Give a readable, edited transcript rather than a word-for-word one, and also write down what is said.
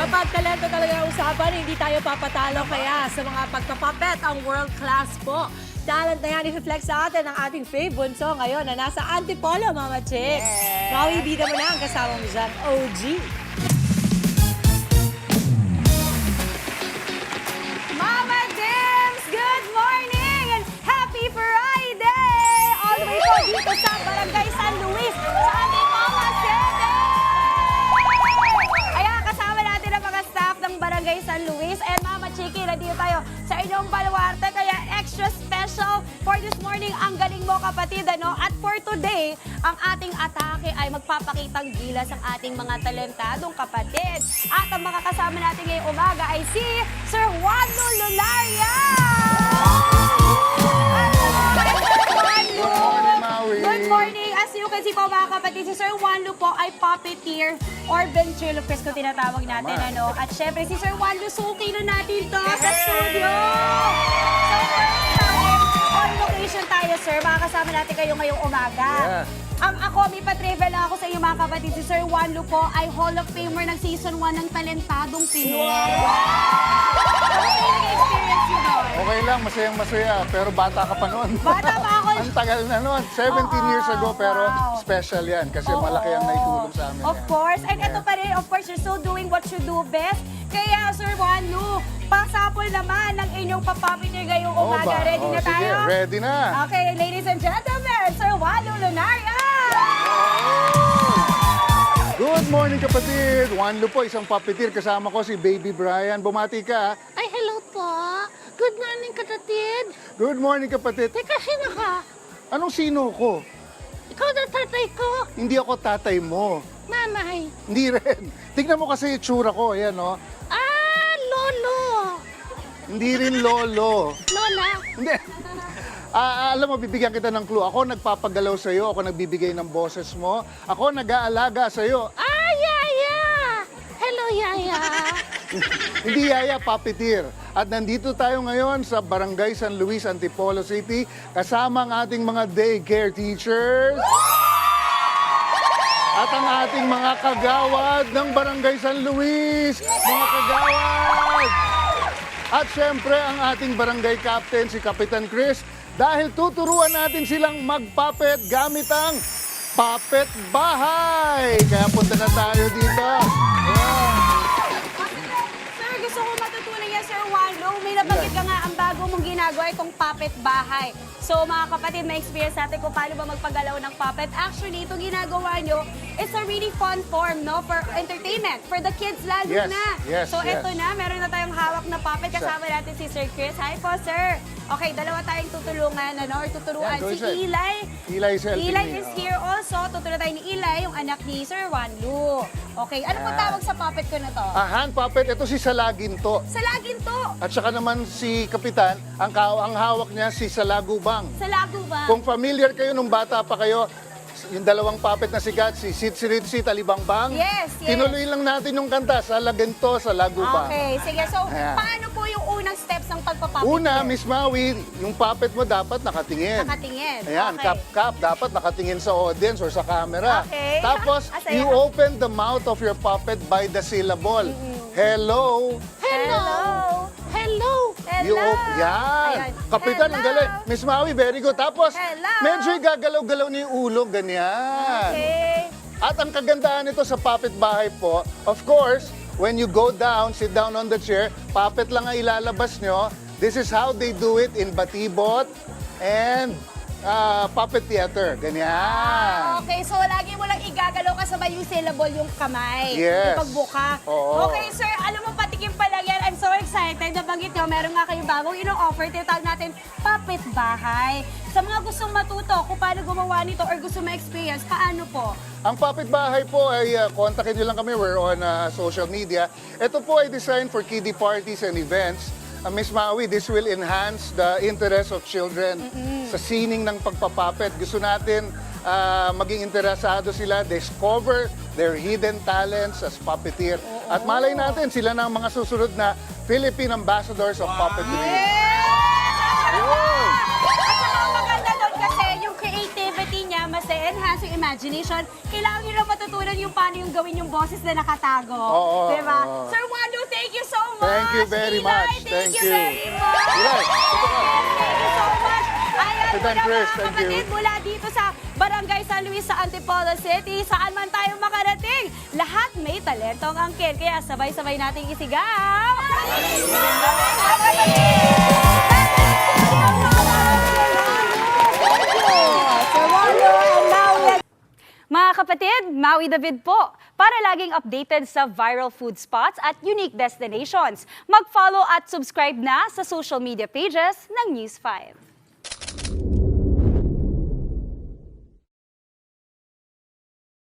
Kapag talento talaga ang usapan, hindi tayo papatalo. Kaya sa mga pagpapapet, ang world class po. Talent na yan, i-reflect sa atin ang ating fave bunso ngayon na nasa Antipolo, Mama Chicks. Maui, bida mo na ang kasama mo dyan, OG. Mama Dims, good morning and happy Friday! All the way po dito sa Barangay San Luis, sa Antipolo City! Ayan, kasama natin ang mga staff ng Barangay San Luis. And Mama Chiki, nandito tayo sa inyong baluarte. Kaya extra special for this morning. Ang galing mo, kapatid, ano? At for today, ang ating atake ay magpapakitang gilas ang ating mga talentadong kapatid. At ang makakasama natin ngayong umaga ay si Sir Juan Lularia! Good morning! As you can see po mga kapatid, si Sir Juan Lu po ay puppeteer or ventriloquist kung tinatawag natin. Ano? At syempre si Sir Juan Lu, suki na natin to sa studio! So first time, on location tayo, sir. Makakasama natin kayo ngayong umaga. Ako, may pa-travel lang ako sa inyo mga kapatid. Si Sir Juan Lu po ay Hall of Famer ng Season 1 ng Talentadong Pinoy. Kamusta yung experience nyo doon? Okay lang, masayang-masaya. Pero bata ka pa noon. Bata pa ako. Ang tagal na noon. 17 years ago, pero special yan. Kasi malaki ang naitulong sa amin. Of course. And ito pa rin, of course, you're still doing what you do best. Kaya, Sir Juan Lu, pasapol naman ng inyong papapiter ngayong umaga. Ready na tayo? Sige, ready na. Okay, ladies and gentlemen, Sir Juan Lu Lunaria! Good morning, kapatid. Juan Lu po, isang puppeteer. Kasama ko si Baby Brian. Bumati ka. Ay, hello po. Good morning, kapatid. Good morning, kapatid. Teka, sino ka? Anong sino ko? Ikaw na tatay ko. Hindi ako tatay mo. Mamay. Hindi rin. Tignan mo kasi itsura ko. Ayan, no? Ah, lolo. Hindi rin lolo. Lola. Hindi. Alam mo, bibigyan kita ng clue. Ako nagpapagalaw sa'yo. Ako nagbibigay ng boses mo. Ako nag-aalaga sa'yo. Ah, Yaya. Hello, Yaya. Hindi yaya, puppeteer. At nandito tayo ngayon sa Barangay San Luis, Antipolo City. Kasama ang ating mga daycare teachers. At ang ating mga kagawad ng Barangay San Luis. Mga kagawad! At syempre, ang ating barangay captain, si Kapitan Chris, dahil tuturuan natin silang mag-puppet gamit ang puppet bahay. Kaya punta na tayo dito. Sir, gusto ko matutunan yan, Sir Juan Lu. May nabanggit ka nga ang bago mong ginagawa itong puppet bahay. So mga kapatid, may experience natin kung paano ba magpagalaw ng puppet. Actually, itong ginagawa nyo, it's a really fun form, no? For entertainment, for the kids lalo Yes, na. yes, So yes. ito na, meron na tayong hawak na puppet. Kasama natin si Sir Chris. Hi po, sir. Okay, dalawa tayong tutulungan, ano? Or tuturuan. Yeah, go Si ahead. Eli. Eli is helping Eli me. is here also. Tuturuan tayo ni Eli, yung anak ni Sir Juan Lu. Okay, ano po tawag sa puppet ko na to? Hand puppet, ito si Salaginto. Sa lagin to. At saka naman si Kapitan, ang hawak niya si Salagubang. Sa lago ba? Kung familiar kayo nung bata pa kayo, yung dalawang puppet na sikat, si Sitsiritsi, Talibangbang. Yes, yes. Tinuloy lang natin yung kanta, Salaginto, Salagubang. Okay, sige. So, Ayan. paano po yung unang steps ng pagpapapit? Una, Miss Maui, yung puppet mo dapat nakatingin. Nakatingin. Ayan, Okay. kap dapat nakatingin sa audience or sa camera. Okay. Tapos, Asaya. you open the mouth of your puppet by the syllable. Hello. Hello. Hello. You Hello. yan. Ayan. Kapitan, ang Hello. galing. Miss Maui, very good. Tapos, Hello. medyo gagalaw-galaw ni yung ulo, ganyan. Okay. At ang kagandahan nito sa puppet bahay po, of course, when you go down, sit down on the chair, puppet lang ang ilalabas nyo. This is how they do it in Batibot and puppet theater. Ganyan. Okay, so lagi mo lang igagalaw kasabay yung syllable yung kamay. Yes. Yung pagbuka. Oo. Okay, sir, alam mo, patikim pa lang yan. I'm so excited. Nabanggit nyo, meron nga kayong bagong ino-offer. Tinatawag natin puppet bahay. Sa mga gustong matuto kung paano gumawa nito or gusto ma-experience, paano po? Ang puppet bahay po ay kontakin nyo lang kami. We're on social media. Ito po ay designed for kiddie parties and events. Miss Maui, this will enhance the interest of children sa sining ng pagpapapet. Gusto natin maging interesado sila, discover their hidden talents as puppeteer. At malay natin, sila na ang mga susunod na Philippine Ambassadors of Puppetry. Yun! At saka ang maganda doon kasi yung creativity niya, mas enhance yung imagination. Kailangan nyo na matutunan yung paano yung gawin yung boses na nakatago. Oo, diba? oo. Sir Juan you very much. Thank you very much. Yes, ito ka. Thank you so much. Ayan Si po Dan na Chris, mga thank you. kapatid, mula dito sa Barangay San Luis sa Antipolo City, saan man tayo makarating, lahat may talentong angkin. Kaya sabay-sabay nating isigaw. Mga kapatid, Maui David po. Para laging updated sa viral food spots at unique destinations, mag-follow at subscribe na sa social media pages ng News 5.